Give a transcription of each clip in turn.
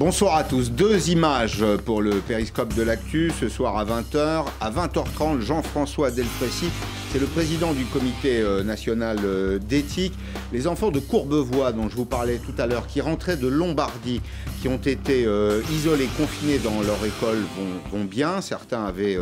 Bonsoir à tous. Deux images pour le périscope de l'actu ce soir à 20h. À 20h30, Jean-François Delfrécy, c'est le président du comité national d'éthique. Les enfants de Courbevoie, dont je vous parlais tout à l'heure, qui rentraient de Lombardie, qui ont été isolés, confinés dans leur école, vont bien. Certains avaient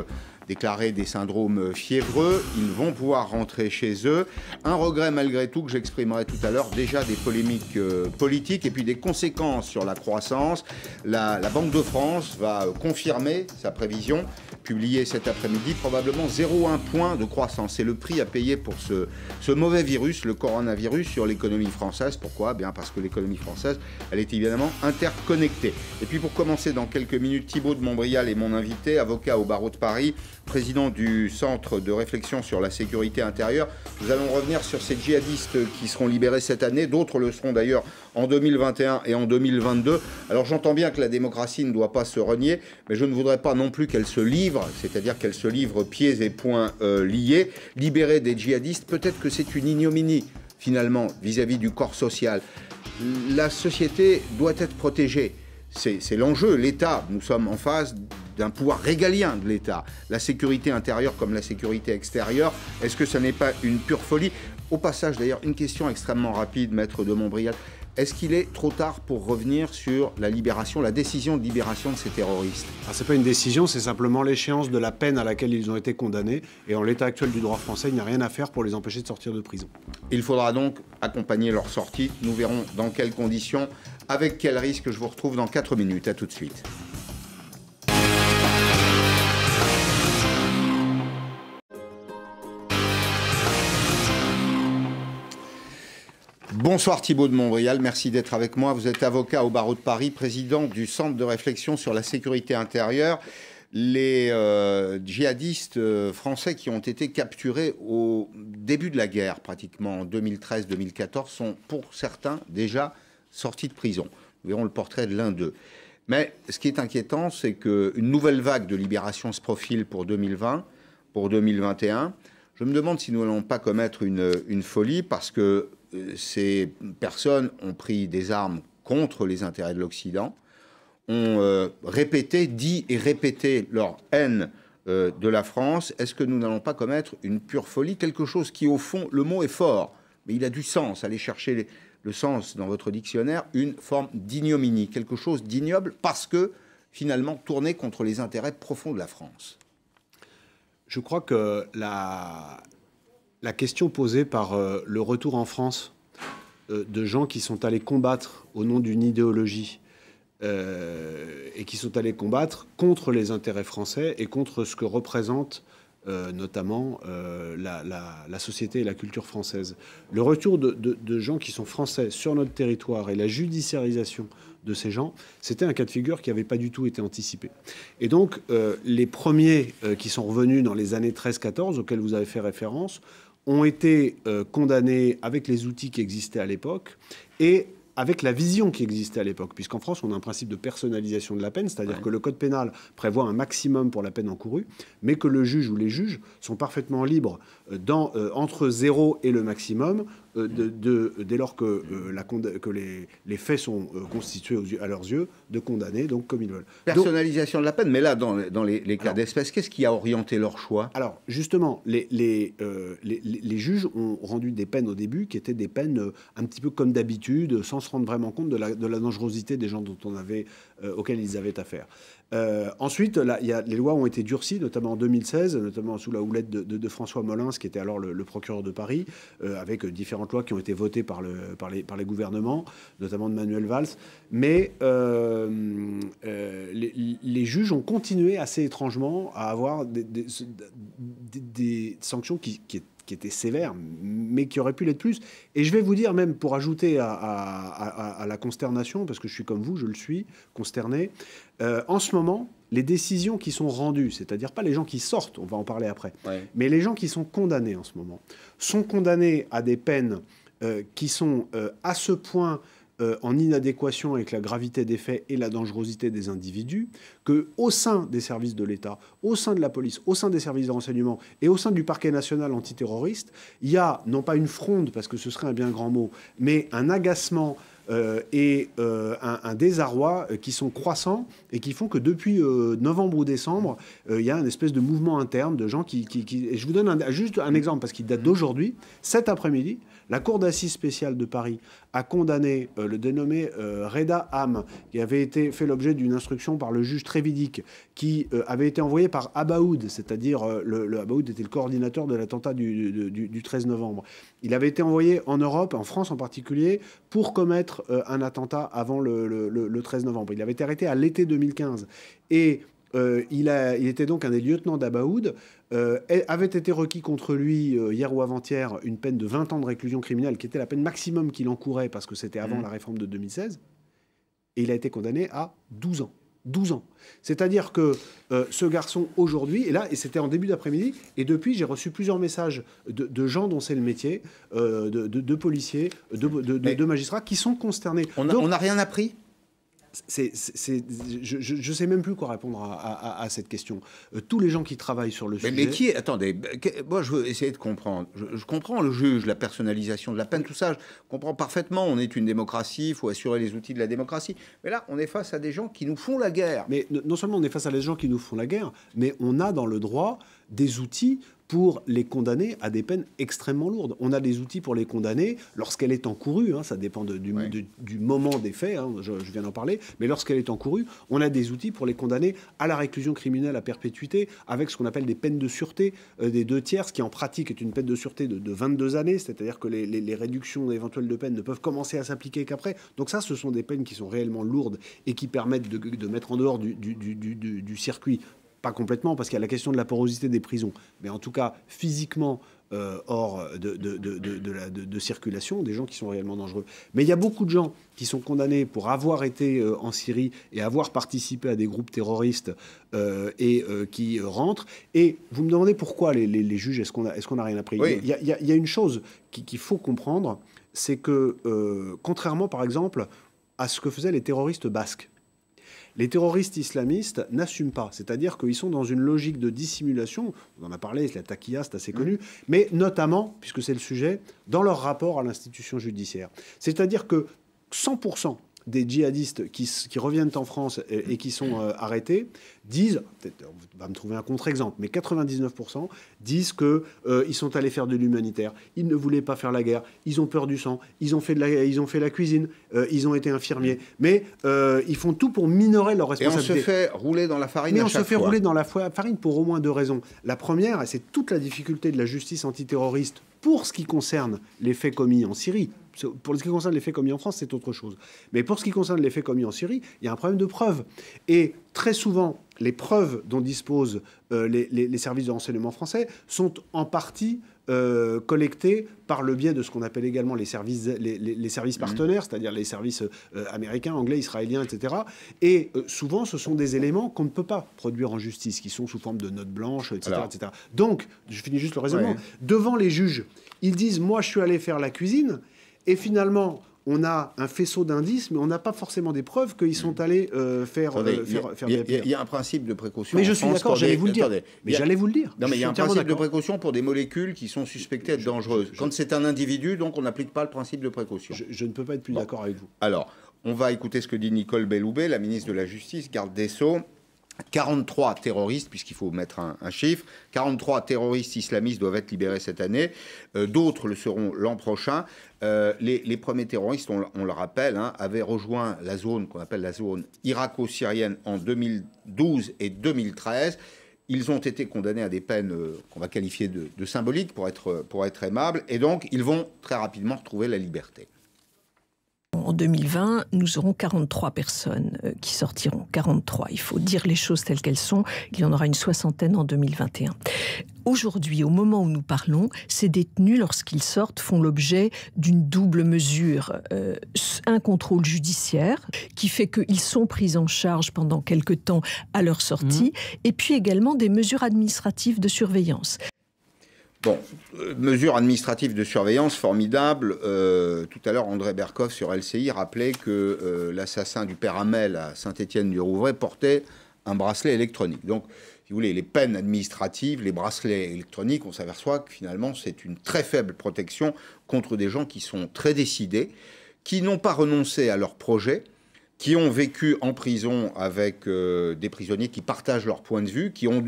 déclaré des syndromes fiévreux. Ils vont pouvoir rentrer chez eux. Un regret malgré tout que j'exprimerai tout à l'heure, déjà des polémiques politiques et puis des conséquences sur la croissance. La Banque de France va confirmer sa prévision, publiée cet après-midi, probablement 0,1 point de croissance. C'est le prix à payer pour ce mauvais virus, le coronavirus, sur l'économie française. Pourquoi ? Bien parce que l'économie française, elle est évidemment interconnectée. Et puis pour commencer, dans quelques minutes, Thibault de Montbrial est mon invité, avocat au barreau de Paris, président du Centre de réflexion sur la sécurité intérieure. Nous allons revenir sur ces djihadistes qui seront libérés cette année. D'autres le seront d'ailleurs en 2021 et en 2022. Alors j'entends bien que la démocratie ne doit pas se renier, mais je ne voudrais pas non plus qu'elle se livre, c'est-à-dire qu'elle se livre pieds et poings liés. Libérer des djihadistes, peut-être que c'est une ignominie finalement vis-à-vis du corps social. La société doit être protégée. C'est l'enjeu. L'État, nous sommes en face d'un pouvoir régalien de l'État. La sécurité intérieure comme la sécurité extérieure, est-ce que ça n'est pas une pure folie ? Au passage, d'ailleurs, une question extrêmement rapide, maître de Montbrial. Est-ce qu'il est trop tard pour revenir sur la libération, la décision de libération de ces terroristes ? Ce n'est pas une décision, c'est simplement l'échéance de la peine à laquelle ils ont été condamnés. Et en l'état actuel du droit français, il n'y a rien à faire pour les empêcher de sortir de prison. Il faudra donc accompagner leur sortie. Nous verrons dans quelles conditions, avec quel risque. Je vous retrouve dans 4 minutes. À tout de suite. Bonsoir Thibault de Montbrial, merci d'être avec moi. Vous êtes avocat au barreau de Paris, président du Centre de réflexion sur la sécurité intérieure. Les djihadistes français qui ont été capturés au début de la guerre, pratiquement en 2013-2014, sont pour certains déjà sortis de prison. Nous verrons le portrait de l'un d'eux. Mais ce qui est inquiétant, c'est qu'une nouvelle vague de libération se profile pour 2020, pour 2021. Je me demande si nous n'allons pas commettre une folie, parce que ces personnes ont pris des armes contre les intérêts de l'Occident, ont dit et répété leur haine de la France. Est-ce que nous n'allons pas commettre une pure folie ? Quelque chose qui, au fond, le mot est fort, mais il a du sens. Allez chercher le sens dans votre dictionnaire, une forme d'ignominie, quelque chose d'ignoble, parce que, finalement, tourné contre les intérêts profonds de la France. Je crois que la question posée par le retour en France de gens qui sont allés combattre au nom d'une idéologie et qui sont allés combattre contre les intérêts français et contre ce que représente notamment la société et la culture française. Le retour de gens qui sont français sur notre territoire et la judiciarisation de ces gens, c'était un cas de figure qui n'avait pas du tout été anticipé. Et donc, les premiers qui sont revenus dans les années 13-14, auxquels vous avez fait référence, ont été condamnés avec les outils qui existaient à l'époque et avec la vision qui existait à l'époque, puisqu'en France, on a un principe de personnalisation de la peine, c'est-à-dire que le code pénal prévoit un maximum pour la peine encourue, mais que le juge ou les juges sont parfaitement libres entre 0 et le maximum, dès lors que les faits sont constitués à leurs yeux, de condamner donc comme ils veulent. Personnalisation de la peine, mais là, dans les cas d'espèce, qu'est-ce qui a orienté leur choix ? Alors, justement, les juges ont rendu des peines au début qui étaient des peines un petit peu comme d'habitude, sans se rendre vraiment compte de la dangerosité des gens auxquels ils avaient affaire. Ensuite, les lois ont été durcies, notamment en 2016, notamment sous la houlette de François Molins, qui était alors le procureur de Paris, avec différentes lois qui ont été votées par les gouvernements, notamment de Manuel Valls. Mais les juges ont continué assez étrangement à avoir des sanctions qui étaient sévères, mais qui auraient pu l'être plus. Et je vais vous dire, même pour ajouter à la consternation, parce que je suis comme vous, je le suis, consterné, en ce moment, les décisions qui sont rendues, c'est-à-dire pas les gens qui sortent, on va en parler après, mais les gens qui sont condamnés en ce moment, sont condamnés à des peines qui sont à ce point en inadéquation avec la gravité des faits et la dangerosité des individus, qu'au sein des services de l'État, au sein de la police, au sein des services de renseignement et au sein du parquet national antiterroriste, il y a non pas une fronde, parce que ce serait un bien grand mot, mais un agacement et un désarroi qui sont croissants et qui font que depuis novembre ou décembre, il y a une espèce de mouvement interne de gens qui... Et je vous donne juste un exemple, parce qu'il date d'aujourd'hui. Cet après-midi, la Cour d'assises spéciale de Paris a condamné le dénommé Reda Am, qui avait été fait l'objet d'une instruction par le juge Trévidic, qui avait été envoyé par Abaoud, c'est-à-dire le Abaoud était le coordinateur de l'attentat du 13 novembre. Il avait été envoyé en Europe, en France en particulier, pour commettre un attentat avant le 13 novembre. Il avait été arrêté à l'été 2015. Et il était donc un des lieutenants d'Abaoud. Avait été requis contre lui, hier ou avant-hier, une peine de 20 ans de réclusion criminelle, qui était la peine maximum qu'il encourait, parce que c'était avant la réforme de 2016. Et il a été condamné à 12 ans. 12 ans. C'est-à-dire que ce garçon, aujourd'hui, et c'était en début d'après-midi, et depuis, j'ai reçu plusieurs messages de gens dont c'est le métier, de policiers, de magistrats, qui sont consternés. On n'a rien appris ? Je ne sais même plus quoi répondre à cette question. Tous les gens qui travaillent sur le sujet... Mais qui est... Attendez, moi je veux essayer de comprendre. Je comprends le juge, la personnalisation de la peine, tout ça. Je comprends parfaitement. On est une démocratie, il faut assurer les outils de la démocratie. Mais là, on est face à des gens qui nous font la guerre. Mais non seulement on est face à des gens qui nous font la guerre, mais on a dans le droit des outils pour les condamner à des peines extrêmement lourdes. On a des outils pour les condamner lorsqu'elle est encourue, ça dépend du moment des faits, je viens d'en parler, mais lorsqu'elle est encourue, on a des outils pour les condamner à la réclusion criminelle à perpétuité, avec ce qu'on appelle des peines de sûreté des 2/3, ce qui en pratique est une peine de sûreté de 22 années, c'est-à-dire que les réductions éventuelles de peine ne peuvent commencer à s'appliquer qu'après. Donc ça, ce sont des peines qui sont réellement lourdes et qui permettent de mettre en dehors du circuit. Pas complètement, parce qu'il y a la question de la porosité des prisons, mais en tout cas physiquement hors de circulation, des gens qui sont réellement dangereux. Mais il y a beaucoup de gens qui sont condamnés pour avoir été en Syrie et avoir participé à des groupes terroristes et qui rentrent. Et vous me demandez pourquoi les juges, est-ce qu'on n'a rien appris ? Oui. Il y a une chose qu'il faut comprendre, c'est que contrairement par exemple à ce que faisaient les terroristes basques, les terroristes islamistes n'assument pas. C'est-à-dire qu'ils sont dans une logique de dissimulation. On en a parlé, la taquilla, c'est assez connu. Mais notamment, puisque c'est le sujet, dans leur rapport à l'institution judiciaire. C'est-à-dire que 100% des djihadistes qui reviennent en France et qui sont arrêtés disent, peut-être on va me trouver un contre-exemple, mais 99% disent qu'ils sont allés faire de l'humanitaire, ils ne voulaient pas faire la guerre, ils ont peur du sang, ils ont fait la cuisine, ils ont été infirmiers, mais ils font tout pour minorer leur responsabilité. Et on se fait rouler dans la farine. Mais on se fait rouler dans la farine pour au moins 2 raisons. La première, et c'est toute la difficulté de la justice antiterroriste pour ce qui concerne les faits commis en Syrie. Pour ce qui concerne les faits commis en France, c'est autre chose. Mais pour ce qui concerne les faits commis en Syrie, il y a un problème de preuve. Et très souvent, les preuves dont disposent les services de renseignement français sont en partie collectées par le biais de ce qu'on appelle également les services partenaires, c'est-à-dire les services américains, anglais, israéliens, etc. Et souvent, ce sont des éléments qu'on ne peut pas produire en justice, qui sont sous forme de notes blanches, etc. etc. Donc, je finis juste le raisonnement. Devant les juges, ils disent « moi, je suis allé faire la cuisine », et finalement, on a un faisceau d'indices, mais on n'a pas forcément des preuves qu'ils sont allés faire des pierres. Il y a un principe de précaution. Mais je suis d'accord, j'allais vous le dire. Mais j'allais vous le dire. Non, mais il y a un principe de précaution pour des molécules qui sont suspectées d'être dangereuses. Quand c'est un individu, donc on n'applique pas le principe de précaution. Je ne peux pas être plus d'accord avec vous. Alors, on va écouter ce que dit Nicole Belloubet, la ministre de la Justice, garde des Sceaux. 43 terroristes, puisqu'il faut mettre un chiffre, 43 terroristes islamistes doivent être libérés cette année. D'autres le seront l'an prochain. Les premiers terroristes, on le rappelle, avaient rejoint la zone qu'on appelle la zone irako-syrienne en 2012 et 2013. Ils ont été condamnés à des peines qu'on va qualifier de symboliques, pour être aimable, et donc ils vont très rapidement retrouver la liberté. En 2020, nous aurons 43 personnes qui sortiront. 43. Il faut dire les choses telles qu'elles sont. Il y en aura une 60aine en 2021. Aujourd'hui, au moment où nous parlons, ces détenus, lorsqu'ils sortent, font l'objet d'une double mesure. Un contrôle judiciaire qui fait qu'ils sont pris en charge pendant quelque temps à leur sortie, et puis également des mesures administratives de surveillance. Bon, mesures administratives de surveillance formidables. Tout à l'heure, André Berkoff sur LCI rappelait que l'assassin du père Hamel à Saint-Étienne-du-Rouvray portait un bracelet électronique. Donc, si vous voulez, les peines administratives, les bracelets électroniques, on s'aperçoit que finalement, c'est une très faible protection contre des gens qui sont très décidés, qui n'ont pas renoncé à leur projet, qui ont vécu en prison avec des prisonniers qui partagent leur point de vue, qui ont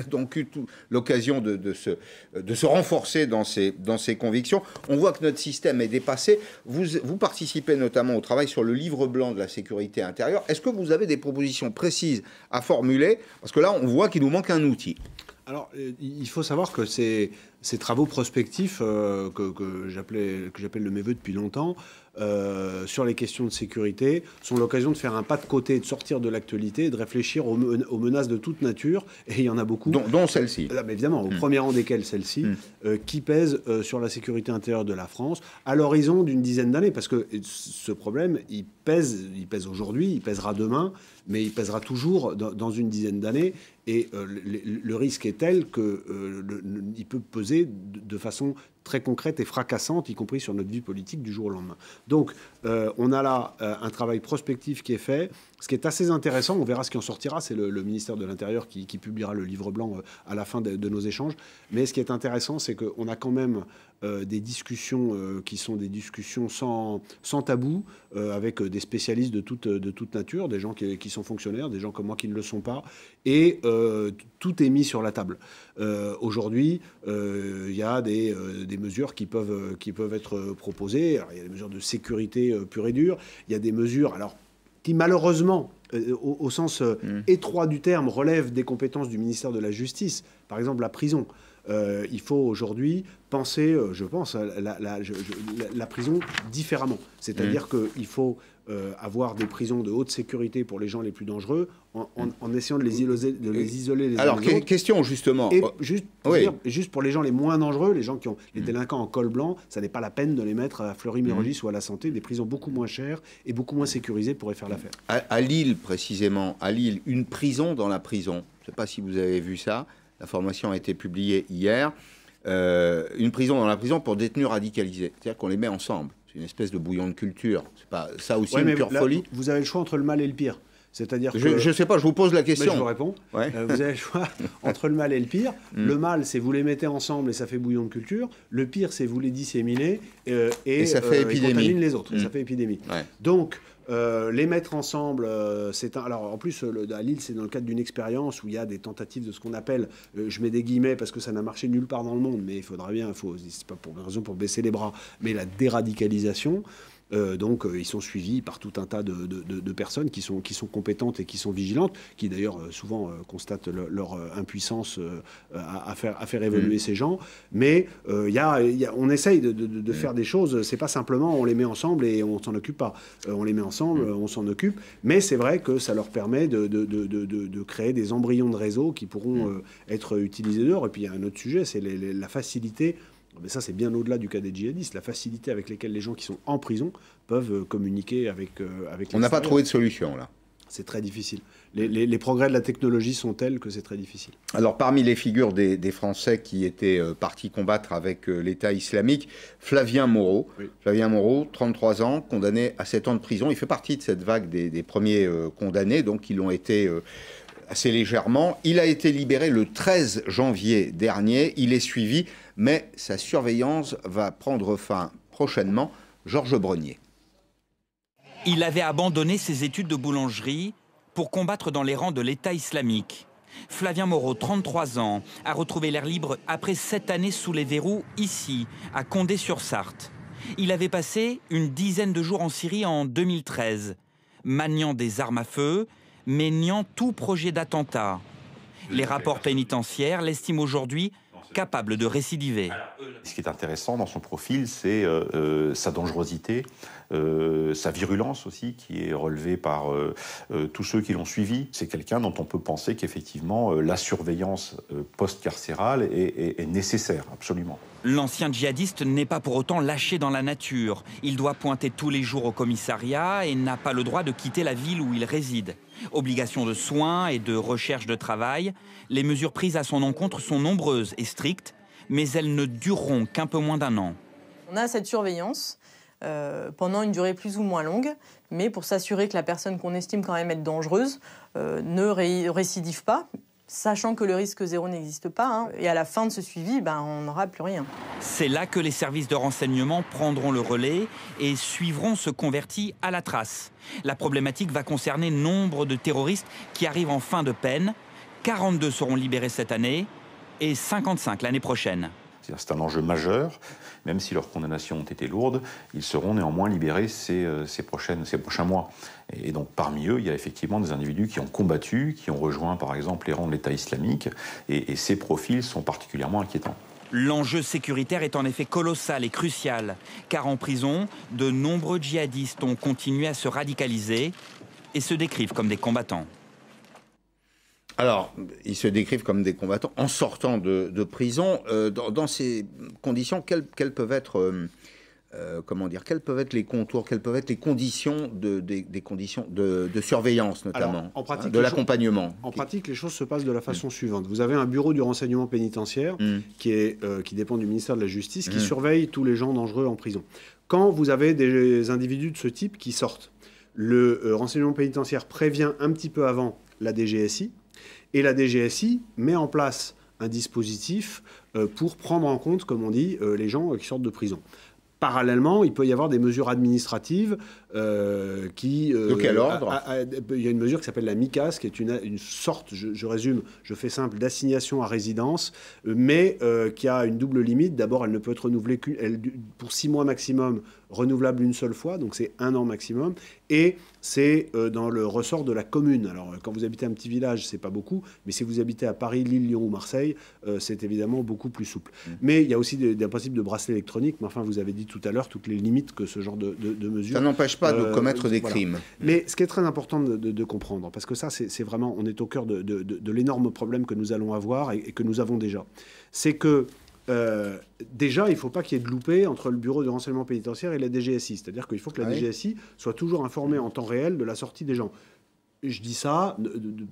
donc eu l'occasion de se renforcer dans ses convictions. On voit que notre système est dépassé. Vous participez notamment au travail sur le livre blanc de la sécurité intérieure. Est-ce que vous avez des propositions précises à formuler? Parce que là, on voit qu'il nous manque un outil. Alors, il faut savoir que ces travaux prospectifs que j'appelle de mes voeux depuis longtemps, sur les questions de sécurité, sont l'occasion de faire un pas de côté, de sortir de l'actualité, de réfléchir aux menaces de toute nature, et il y en a beaucoup. Dont celle-ci. Évidemment, au premier rang desquelles celle-ci, qui pèsent sur la sécurité intérieure de la France à l'horizon d'une dizaine d'années, parce que ce problème, il pèse aujourd'hui, il pèsera demain, mais il pèsera toujours dans une dizaine d'années, et le risque est tel qu'il peut peser de façon très concrète et fracassante, y compris sur notre vie politique du jour au lendemain. Donc, on a là un travail prospectif qui est fait. Ce qui est assez intéressant, on verra ce qui en sortira, c'est le ministère de l'Intérieur qui publiera le livre blanc à la fin de nos échanges. Mais ce qui est intéressant, c'est qu'on a quand même des discussions qui sont des discussions sans tabou, avec des spécialistes de toute nature, des gens qui sont fonctionnaires, des gens comme moi qui ne le sont pas, et tout est mis sur la table. Aujourd'hui, il y a des mesures qui peuvent être proposées. Alors, il y a des mesures de sécurité pure et dure, il y a des mesures qui malheureusement, au sens étroit du terme, relèvent des compétences du ministère de la Justice, par exemple la prison. Il faut aujourd'hui penser, je pense, la prison différemment. C'est-à-dire qu'il faut avoir des prisons de haute sécurité pour les gens les plus dangereux, en essayant de les isoler les uns Alors, des autres. question justement. Et juste pour les gens les moins dangereux, les gens qui ont les délinquants en col blanc, ça n'est pas la peine de les mettre à Fleury-Mérogis ou à la Santé, des prisons beaucoup moins chères et beaucoup moins sécurisées pourraient faire l'affaire. À Lille, précisément, une prison dans la prison. Je ne sais pas si vous avez vu ça. L'information a été publiée hier. Une prison dans la prison pour détenus radicalisés. C'est-à-dire qu'on les met ensemble. C'est une espèce de bouillon de culture. C'est pas ça aussi une pure folie. Vous avez le choix entre le mal et le pire. C'est-à-dire que... Je ne sais pas, je vous pose la question. Mais je vous réponds. Ouais. Vous avez le choix entre le mal et le pire. Le mal, c'est vous les mettez ensemble et ça fait bouillon de culture. Le pire, c'est vous les disséminez et ça fait épidémie. Et contamine les autres. Et ça fait épidémie. Ouais. Donc, les mettre ensemble, alors en plus à Lille, c'est dans le cadre d'une expérience où il y a des tentatives de ce qu'on appelle, je mets des guillemets parce que ça n'a marché nulle part dans le monde, mais il faudra bien, c'est pas pour une raison pour baisser les bras, mais la déradicalisation. Donc ils sont suivis par tout un tas de personnes qui sont compétentes et qui sont vigilantes, qui d'ailleurs souvent constatent leur impuissance à faire évoluer ces gens. Mais on essaye de faire des choses. C'est pas simplement on les met ensemble et on s'en occupe pas. On les met ensemble, on s'en occupe. Mais c'est vrai que ça leur permet de créer des embryons de réseau qui pourront être utilisés dehors. Et puis il y a un autre sujet, c'est la facilité. Mais ça, c'est bien au-delà du cas des djihadistes. La facilité avec laquelle les gens qui sont en prison peuvent communiquer avec On n'a pas trouvé de solution, là. C'est très difficile. Les progrès de la technologie sont tels que c'est très difficile. Alors, parmi les figures des Français qui étaient partis combattre avec l'État islamique, Flavien Moreau. Oui. Flavien Moreau, 33 ans, condamné à 7 ans de prison. Il fait partie de cette vague des premiers condamnés, donc ils l'ont été... assez légèrement. Il a été libéré le 13 janvier dernier. Il est suivi, mais sa surveillance va prendre fin prochainement. Georges Brenier. Il avait abandonné ses études de boulangerie pour combattre dans les rangs de l'État islamique. Flavien Moreau, 33 ans, a retrouvé l'air libre après 7 années sous les verrous, ici, à Condé-sur-Sarthe. Il avait passé une dizaine de jours en Syrie en 2013, maniant des armes à feu, mais niant tout projet d'attentat. Les rapports pénitentiaires l'estiment aujourd'hui capable de récidiver. Ce qui est intéressant dans son profil, c'est sa dangerosité, sa virulence aussi, qui est relevée par tous ceux qui l'ont suivi. C'est quelqu'un dont on peut penser qu'effectivement la surveillance post-carcérale est nécessaire, absolument. L'ancien djihadiste n'est pas pour autant lâché dans la nature. Il doit pointer tous les jours au commissariat et n'a pas le droit de quitter la ville où il réside. Obligation de soins et de recherche de travail, les mesures prises à son encontre sont nombreuses et strictes, mais elles ne dureront qu'un peu moins d'1 an. On a cette surveillance pendant une durée plus ou moins longue, mais pour s'assurer que la personne qu'on estime quand même être dangereuse ne récidive pas. sachant que le risque zéro n'existe pas. Hein. Et à la fin de ce suivi, on n'aura plus rien. C'est là que les services de renseignement prendront le relais et suivront ce converti à la trace. La problématique va concerner nombre de terroristes qui arrivent en fin de peine. 42 seront libérés cette année et 55 l'année prochaine. C'est un enjeu majeur. Même si leurs condamnations ont été lourdes, ils seront néanmoins libérés ces prochains mois. Et donc parmi eux, il y a effectivement des individus qui ont combattu, qui ont rejoint par exemple les rangs de l'État islamique, et ces profils sont particulièrement inquiétants. L'enjeu sécuritaire est en effet colossal et crucial, car en prison, de nombreux djihadistes ont continué à se radicaliser et se décrivent comme des combattants. Alors, ils se décrivent comme des combattants en sortant de prison. Dans ces conditions, quels peuvent être, quels peuvent être les contours, quelles peuvent être les conditions des conditions de surveillance, notamment, alors, en pratique, de l'accompagnement? En pratique, les choses se passent de la façon suivante. Vous avez un bureau du renseignement pénitentiaire qui dépend du ministère de la Justice, qui surveille tous les gens dangereux en prison. Quand vous avez des individus de ce type qui sortent, le renseignement pénitentiaire prévient un petit peu avant la DGSI, et la DGSI met en place un dispositif pour prendre en compte, comme on dit, les gens qui sortent de prison. Parallèlement, il peut y avoir des mesures administratives qui... de quel ordre? Il y a une mesure qui s'appelle la MICAS, qui est une sorte, je résume, je fais simple, d'assignation à résidence, mais qui a une double limite. D'abord, elle ne peut être renouvelée pour 6 mois maximum, renouvelable une seule fois, donc c'est 1 an maximum, et c'est dans le ressort de la commune. Alors, quand vous habitez un petit village, c'est pas beaucoup, mais si vous habitez à Paris, Lille, Lyon ou Marseille, c'est évidemment beaucoup plus souple. Mais il y a aussi des principes de bracelet électronique, mais enfin, vous avez dit tout à l'heure toutes les limites que ce genre de mesures... Ça n'empêche pas de commettre des crimes. Mais ce qui est très important de comprendre, parce que ça, c'est vraiment, on est au cœur de l'énorme problème que nous allons avoir et que nous avons déjà, c'est que déjà, il ne faut pas qu'il y ait de loupé entre le bureau de renseignement pénitentiaire et la DGSI. C'est-à-dire qu'il faut que la DGSI soit toujours informée en temps réel de la sortie des gens. Je dis ça...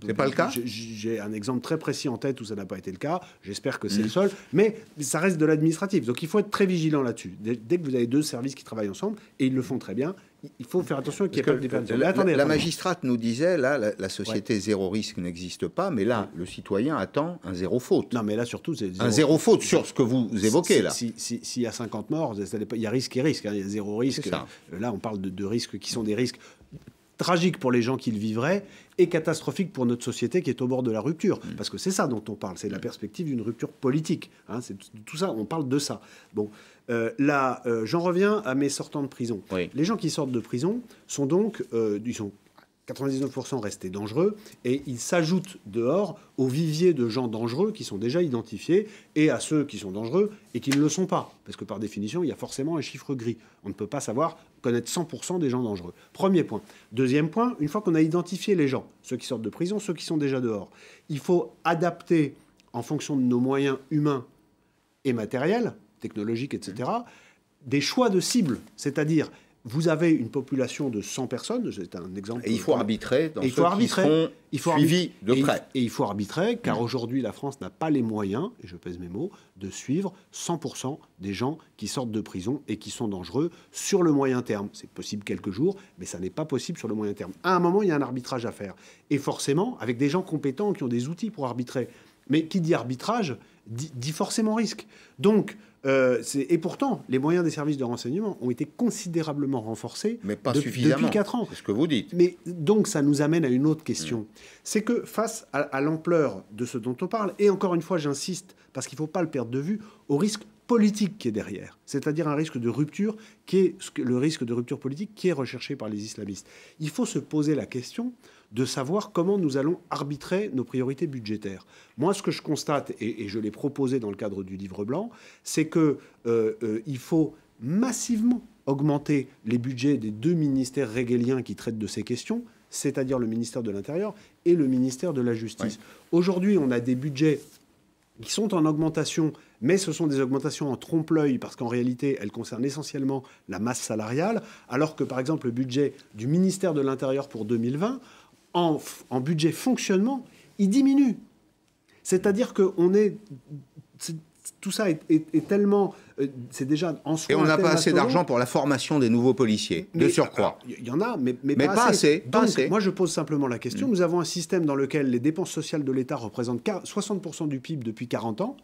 C'est pas le cas ? J'ai un exemple très précis en tête où ça n'a pas été le cas. J'espère que c'est le seul. Mais ça reste de l'administratif. Donc il faut être très vigilant là-dessus. Dès que vous avez 2 services qui travaillent ensemble, et ils le font très bien, il faut faire attention qu'il n'y ait pas de déperdition. La magistrate nous disait, là, la société zéro risque n'existe pas, mais là, le citoyen attend un zéro faute. Non, mais là, surtout, c'est un zéro faute sur ce que vous évoquez, là. S'il y a 50 morts, il y a risque et risque. Il y a zéro risque. Là, on parle de risques qui sont des risques tragique pour les gens qui le vivraient et catastrophique pour notre société qui est au bord de la rupture. Parce que c'est ça dont on parle, c'est la perspective d'une rupture politique. C'est tout ça, on parle de ça. Bon, là, j'en reviens à mes sortants de prison. Oui. Les gens qui sortent de prison sont donc, ils sont 99% restés dangereux et ils s'ajoutent dehors au vivier de gens dangereux qui sont déjà identifiés et à ceux qui sont dangereux et qui ne le sont pas. Parce que par définition, il y a forcément un chiffre gris. On ne peut pas connaître 100% des gens dangereux. Premier point. Deuxième point, une fois qu'on a identifié les gens, ceux qui sortent de prison, ceux qui sont déjà dehors, il faut adapter en fonction de nos moyens humains et matériels, technologiques, etc., des choix de cibles. C'est-à-dire, vous avez une population de 100 personnes, c'est un exemple. Et il faut arbitrer dans ceux qui seront suivis de près. Et il faut arbitrer, car aujourd'hui, la France n'a pas les moyens, et je pèse mes mots, de suivre 100% des gens qui sortent de prison et qui sont dangereux sur le moyen terme. C'est possible quelques jours, mais ça n'est pas possible sur le moyen terme. À un moment, il y a un arbitrage à faire. Et forcément, avec des gens compétents qui ont des outils pour arbitrer. Mais qui dit arbitrage, dit forcément risque. Donc, et pourtant, les moyens des services de renseignement ont été considérablement renforcés mais pas suffisamment, depuis 4 ans. C'est ce que vous dites. Mais donc, ça nous amène à une autre question. C'est que face à l'ampleur de ce dont on parle, et encore une fois, j'insiste, parce qu'il ne faut pas le perdre de vue, au risque politique qui est derrière, c'est-à-dire un risque de rupture qui est le risque de rupture politique qui est recherché par les islamistes. Il faut se poser la question de savoir comment nous allons arbitrer nos priorités budgétaires. Moi, ce que je constate, et je l'ai proposé dans le cadre du livre blanc, c'est qu'il faut massivement augmenter les budgets des 2 ministères régaliens qui traitent de ces questions, c'est-à-dire le ministère de l'Intérieur et le ministère de la Justice. Oui. Aujourd'hui, on a des budgets qui sont en augmentation, mais ce sont des augmentations en trompe-l'œil, parce qu'en réalité, elles concernent essentiellement la masse salariale, alors que, par exemple, le budget du ministère de l'Intérieur pour 2020, en budget fonctionnement, il diminue. C'est-à-dire qu'on est... tout ça est tellement... c'est déjà en soi... Et on n'a pas assez d'argent pour la formation des nouveaux policiers, de surcroît. Il y en a, mais pas assez. Donc, moi, je pose simplement la question. Nous avons un système dans lequel les dépenses sociales de l'État représentent 60% du PIB depuis 40 ans.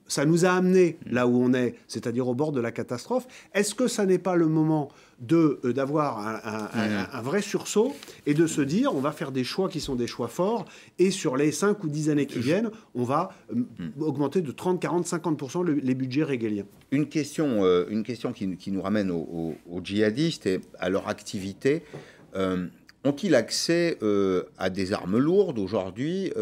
Ça nous a amené là où on est, c'est-à-dire au bord de la catastrophe. Est-ce que ça n'est pas le moment d'avoir un vrai sursaut et de se dire on va faire des choix qui sont des choix forts et sur les 5 ou 10 années qui viennent, on va augmenter de 30, 40, 50% les budgets régaliens. Une question qui nous ramène aux djihadistes et à leur activité. Ont-ils accès à des armes lourdes aujourd'hui ?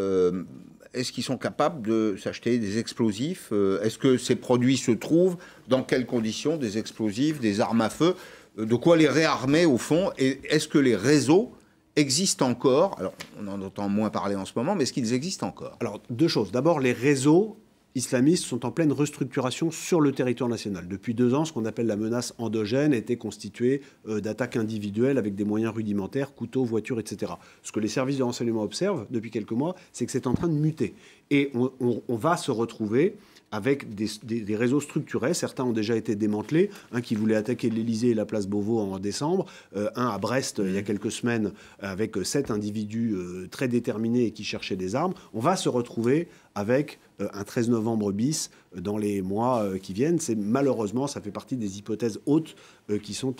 Est-ce qu'ils sont capables de s'acheter des explosifs ? Est-ce que ces produits se trouvent ? Dans quelles conditions ? Des explosifs, des armes à feu ? De quoi les réarmer au fond ? Et est-ce que les réseaux existent encore ? Alors, on en entend moins parler en ce moment, mais est-ce qu'ils existent encore ? Alors, 2 choses. D'abord, les réseaux islamistes sont en pleine restructuration sur le territoire national. Depuis 2 ans, ce qu'on appelle la menace endogène était constituée d'attaques individuelles avec des moyens rudimentaires, couteaux, voitures, etc. Ce que les services de renseignement observent depuis quelques mois, c'est que c'est en train de muter. Et on va se retrouver avec des réseaux structurés. Certains ont déjà été démantelés. Un qui voulait attaquer l'Élysée et la place Beauvau en décembre. Un à Brest, il y a quelques semaines, avec 7 individus très déterminés et qui cherchaient des armes. On va se retrouver avec un 13 novembre bis dans les mois qui viennent. Malheureusement, ça fait partie des hypothèses hautes qui sont...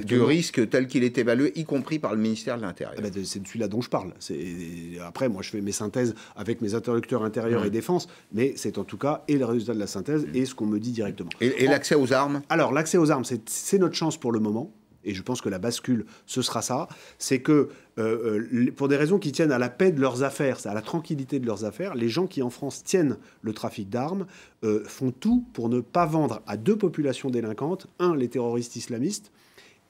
du risque tel qu'il est évalué, y compris par le ministère de l'Intérieur. C'est de celui-là dont je parle. Après, moi, je fais mes synthèses avec mes interlocuteurs intérieurs et défense, mais c'est en tout cas et le résultat de la synthèse et ce qu'on me dit directement. Et l'accès aux armes ? Alors, l'accès aux armes, c'est notre chance pour le moment. Et je pense que la bascule, ce sera ça, c'est que pour des raisons qui tiennent à la paix de leurs affaires, à la tranquillité de leurs affaires, les gens qui en France tiennent le trafic d'armes font tout pour ne pas vendre à 2 populations délinquantes, 1, les terroristes islamistes,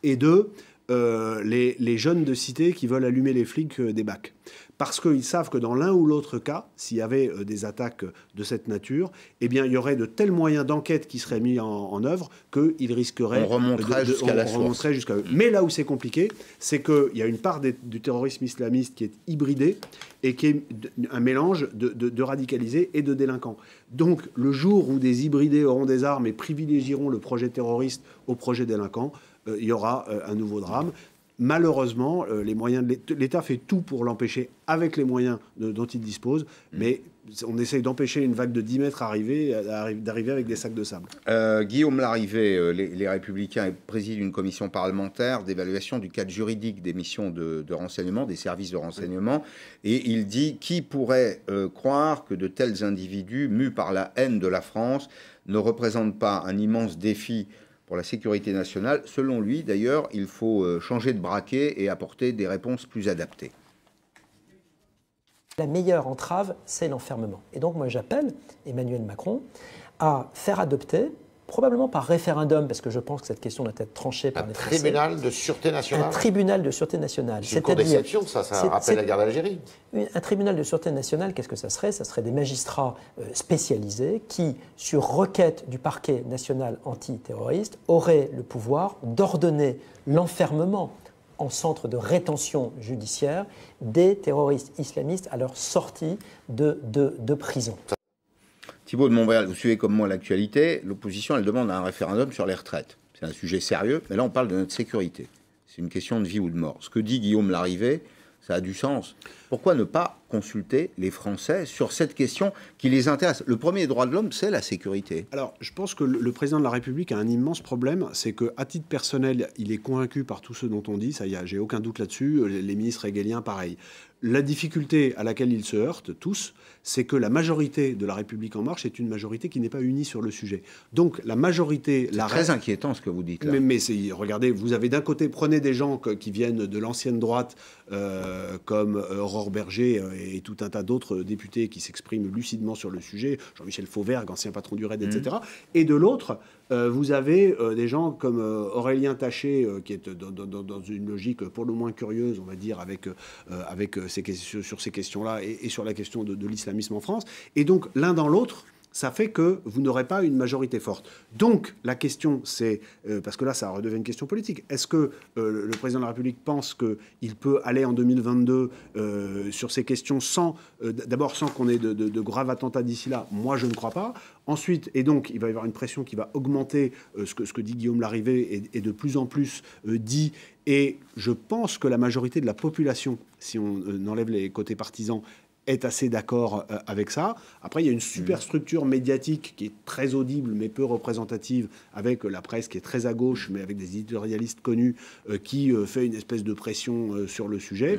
et 2, les jeunes de cité qui veulent allumer les flics des bacs. Parce qu'ils savent que dans l'un ou l'autre cas, s'il y avait des attaques de cette nature, eh bien, il y aurait de tels moyens d'enquête qui seraient mis en œuvre qu'ils risqueraient... On remonterait jusqu'à la source. Jusqu'à eux. Mais là où c'est compliqué, c'est qu'il y a une part du terrorisme islamiste qui est hybridée et qui est un mélange de radicalisés et de délinquants. Donc, le jour où des hybridés auront des armes et privilégieront le projet terroriste au projet délinquant, il y aura un nouveau drame. Malheureusement, l'État fait tout pour l'empêcher avec les moyens dont il dispose, mais on essaye d'empêcher une vague de 10 mètres d'arriver avec des sacs de sable. Guillaume Larrivé, les Républicains, préside une commission parlementaire d'évaluation du cadre juridique des missions de renseignement, des services de renseignement, et il dit « Qui pourrait croire que de tels individus, mus par la haine de la France, ne représentent pas un immense défi ?» pour la sécurité nationale. Selon lui, d'ailleurs, il faut changer de braquet et apporter des réponses plus adaptées. La meilleure entrave, c'est l'enfermement. Et donc, moi, j'appelle Emmanuel Macron à faire adopter, probablement par référendum, parce que je pense que cette question doit être tranchée par les Français. Un tribunal de sûreté nationale. Un tribunal de sûreté nationale. C'est une cour d'exception, ça rappelle la guerre d'Algérie. Un tribunal de sûreté nationale, qu'est-ce que ça serait ? Ça serait des magistrats spécialisés qui, sur requête du parquet national antiterroriste, auraient le pouvoir d'ordonner l'enfermement en centre de rétention judiciaire des terroristes islamistes à leur sortie de prison. Thibault de Montbrial, vous suivez comme moi l'actualité. L'opposition, elle demande un référendum sur les retraites. C'est un sujet sérieux, mais là, on parle de notre sécurité. C'est une question de vie ou de mort. Ce que dit Guillaume Larrivé, ça a du sens. Pourquoi ne pas consulter les Français sur cette question qui les intéresse ? Le premier droit de l'homme, c'est la sécurité. Alors, je pense que le président de la République a un immense problème, c'est qu'à titre personnel, il est convaincu par tous ceux dont on dit, ça y est, j'ai aucun doute là-dessus, les ministres régaliens, pareil. La difficulté à laquelle ils se heurtent tous, c'est que la majorité de la République En Marche est une majorité qui n'est pas unie sur le sujet. Donc la majorité... C'est très inquiétant ce que vous dites là. Mais regardez, vous avez d'un côté, prenez des gens qui viennent de l'ancienne droite, comme Aurore Berger et tout un tas d'autres députés qui s'expriment lucidement sur le sujet, Jean-Michel Fauvergue, ancien patron du RAID, etc. Et de l'autre, vous avez des gens comme Aurélien Taché, qui est dans une logique pour le moins curieuse, on va dire, sur ces questions-là et sur la question de l'islamisme en France. Et donc, l'un dans l'autre, ça fait que vous n'aurez pas une majorité forte. Donc, la question, c'est, parce que là, ça redevient une question politique, est-ce que le président de la République pense qu'il peut aller en 2022 sur ces questions d'abord sans qu'on ait de graves attentats d'ici là? Moi, je ne crois pas. Ensuite, et donc, il va y avoir une pression qui va augmenter, ce que dit Guillaume Larrivé est de plus en plus dit, et je pense que la majorité de la population, si on enlève les côtés partisans, est assez d'accord avec ça. Après, il y a une superstructure médiatique qui est très audible, mais peu représentative, avec la presse qui est très à gauche, mais avec des éditorialistes connus, qui fait une espèce de pression sur le sujet.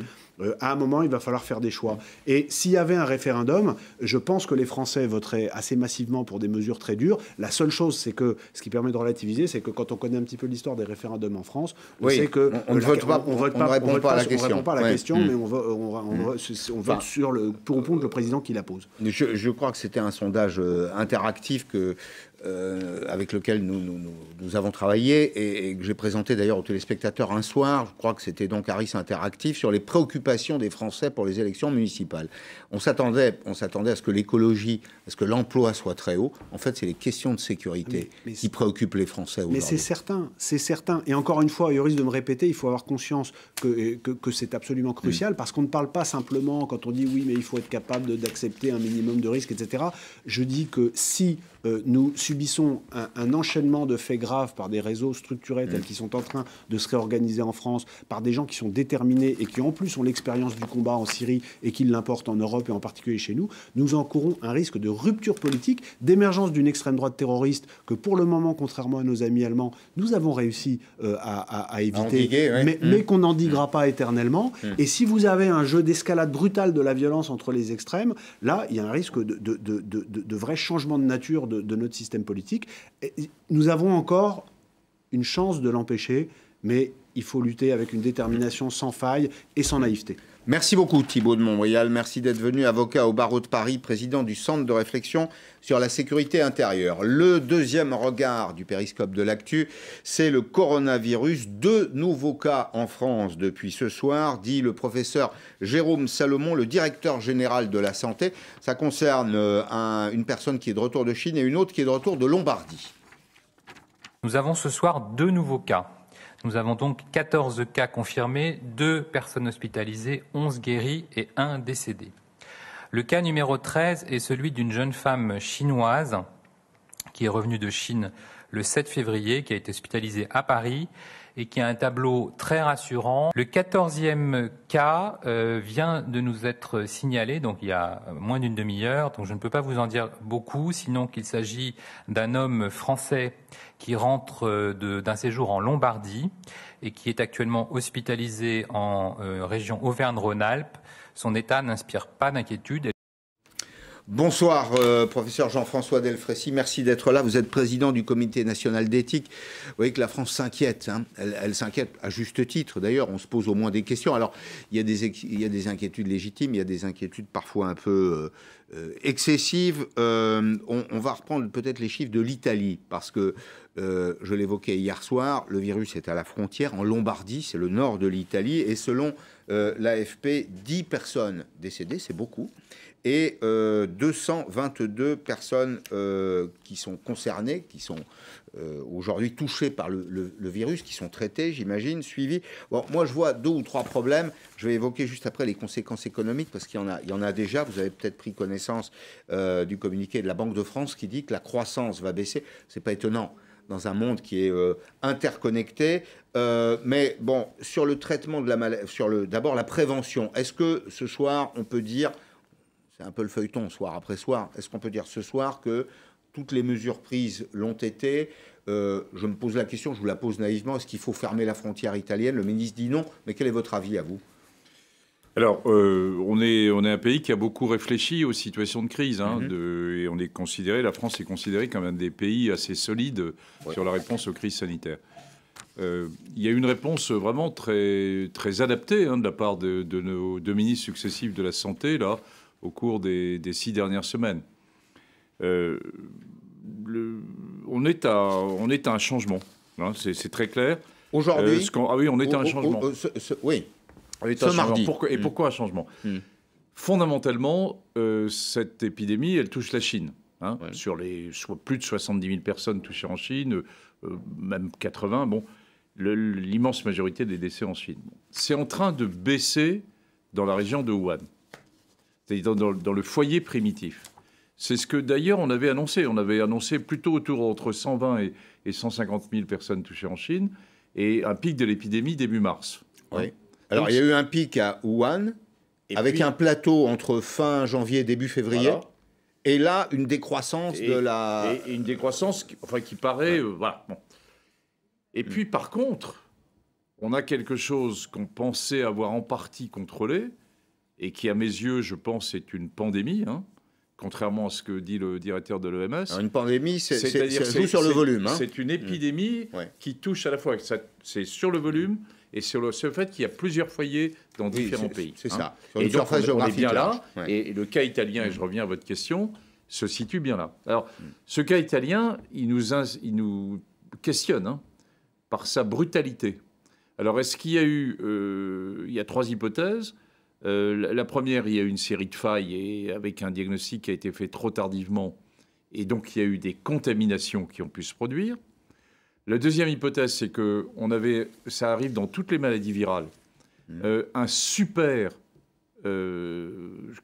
À un moment, il va falloir faire des choix. Et s'il y avait un référendum, je pense que les Français voteraient assez massivement pour des mesures très dures. La seule chose, c'est que, ce qui permet de relativiser, c'est que quand on connaît un petit peu l'histoire des référendums en France, on sait que on ne répond pas à la question, mais on vote pour ou contre le président qui la pose. Je crois que c'était un sondage interactif avec lequel nous avons travaillé et que j'ai présenté d'ailleurs aux téléspectateurs un soir. Je crois que c'était donc Harris Interactif sur les préoccupations des Français pour les élections municipales. On s'attendait à ce que l'écologie, à ce que l'emploi soit très haut. En fait, c'est les questions de sécurité qui préoccupent les Français aujourd'hui. Mais c'est certain. Et encore une fois, il risque de me répéter, il faut avoir conscience que c'est absolument crucial parce qu'on ne parle pas simplement quand on dit oui, mais il faut être capable d'accepter un minimum de risques, etc. Je dis que si nous subissons un enchaînement de faits graves par des réseaux structurés tels qu'ils sont en train de se réorganiser en France, par des gens qui sont déterminés et qui en plus ont l'expérience du combat en Syrie et qui l'importent en Europe et en particulier chez nous, nous encourons un risque de rupture politique, d'émergence d'une extrême droite terroriste que pour le moment, contrairement à nos amis allemands, nous avons réussi à éviter, mais qu'on n'endiguera pas éternellement. Et si vous avez un jeu d'escalade brutale de la violence entre les extrêmes, là, il y a un risque de vrai changement de nature de notre système politique. Et nous avons encore une chance de l'empêcher, mais il faut lutter avec une détermination sans faille et sans naïveté. Merci beaucoup Thibault de Montbrial, merci d'être venu, avocat au barreau de Paris, président du Centre de réflexion sur la sécurité intérieure. Le deuxième regard du périscope de l'actu, c'est le coronavirus. 2 nouveaux cas en France depuis ce soir, dit le professeur Jérôme Salomon, le directeur général de la santé. Ça concerne une personne qui est de retour de Chine et une autre qui est de retour de Lombardie. Nous avons ce soir 2 nouveaux cas. Nous avons donc 14 cas confirmés, 2 personnes hospitalisées, 11 guéris et 1 décédé. Le cas numéro 13 est celui d'une jeune femme chinoise qui est revenue de Chine le 7 février, qui a été hospitalisée à Paris et qui a un tableau très rassurant. Le 14e cas vient de nous être signalé, donc il y a moins d'une demi-heure, donc je ne peux pas vous en dire beaucoup, sinon qu'il s'agit d'un homme français qui rentre d'un séjour en Lombardie et qui est actuellement hospitalisé en région Auvergne-Rhône-Alpes. Son état n'inspire pas d'inquiétude. Bonsoir, professeur Jean-François Delfraissy. Merci d'être là. Vous êtes président du Comité national d'éthique. Vous voyez que la France s'inquiète. Hein. Elle s'inquiète à juste titre. D'ailleurs, on se pose au moins des questions. Alors, il y a des inquiétudes légitimes. Il y a des inquiétudes parfois un peu excessives. On va reprendre peut-être les chiffres de l'Italie parce que, je l'évoquais hier soir, le virus est à la frontière en Lombardie. C'est le nord de l'Italie. Et selon l'AFP, 10 personnes décédées, c'est beaucoup. Et 222 personnes qui sont concernées, qui sont aujourd'hui touchées par le virus, qui sont traitées, j'imagine, suivies. Bon, moi, je vois 2 ou 3 problèmes. Je vais évoquer juste après les conséquences économiques, parce qu'il y en a déjà. Vous avez peut-être pris connaissance du communiqué de la Banque de France qui dit que la croissance va baisser. C'est pas étonnant dans un monde qui est interconnecté. Mais bon, sur le traitement de la maladie, d'abord la prévention, est-ce que ce soir, on peut dire... C'est un peu le feuilleton, soir après soir. Est-ce qu'on peut dire ce soir que toutes les mesures prises l'ont été? Je me pose la question, je vous la pose naïvement. Est-ce qu'il faut fermer la frontière italienne? Le ministre dit non. Mais quel est votre avis à vous? Alors, on est un pays qui a beaucoup réfléchi aux situations de crise. Hein, et la France est considérée comme un des pays assez solides sur la réponse aux crises sanitaires. Il y a une réponse vraiment très, très adaptée de la part de nos 2 ministres successifs de la Santé, là, au cours des 6 dernières semaines. On est à un changement, hein, c'est très clair. Aujourd'hui oui, on est à un changement. Oui, ce mardi. Pourquoi un changement? Fondamentalement, cette épidémie, elle touche la Chine. hein, sur plus de 70 000 personnes touchées en Chine, même 80, bon, l'immense majorité des décès en Chine. C'est en train de baisser dans la région de Wuhan, c'est-à-dire dans le foyer primitif. C'est ce que d'ailleurs on avait annoncé. On avait annoncé plutôt entre 120 et 150 000 personnes touchées en Chine et un pic de l'épidémie début mars. Oui. Alors donc, il y a eu un pic à Wuhan avec un plateau entre fin janvier et début février. Voilà. Et là, une décroissance de la... Et une décroissance qui paraît... voilà. Bon. Et puis, par contre, on a quelque chose qu'on pensait avoir en partie contrôlé et qui, à mes yeux, je pense, est une pandémie, hein, contrairement à ce que dit le directeur de l'OMS. Une pandémie, ça joue sur le volume. Hein. C'est une épidémie qui touche à la fois... C'est sur le volume et sur le fait qu'il y a plusieurs foyers dans différents pays. C'est ça. Sur une surface géographique bien là. Et le cas italien, et je reviens à votre question, se situe bien là. Alors, ce cas italien, il nous questionne hein, par sa brutalité. Alors, est-ce qu'il y a eu... il y a 3 hypothèses. La première, il y a eu une série de failles et avec un diagnostic qui a été fait trop tardivement. Et donc, il y a eu des contaminations qui ont pu se produire. La deuxième hypothèse, c'est que ça arrive dans toutes les maladies virales, un super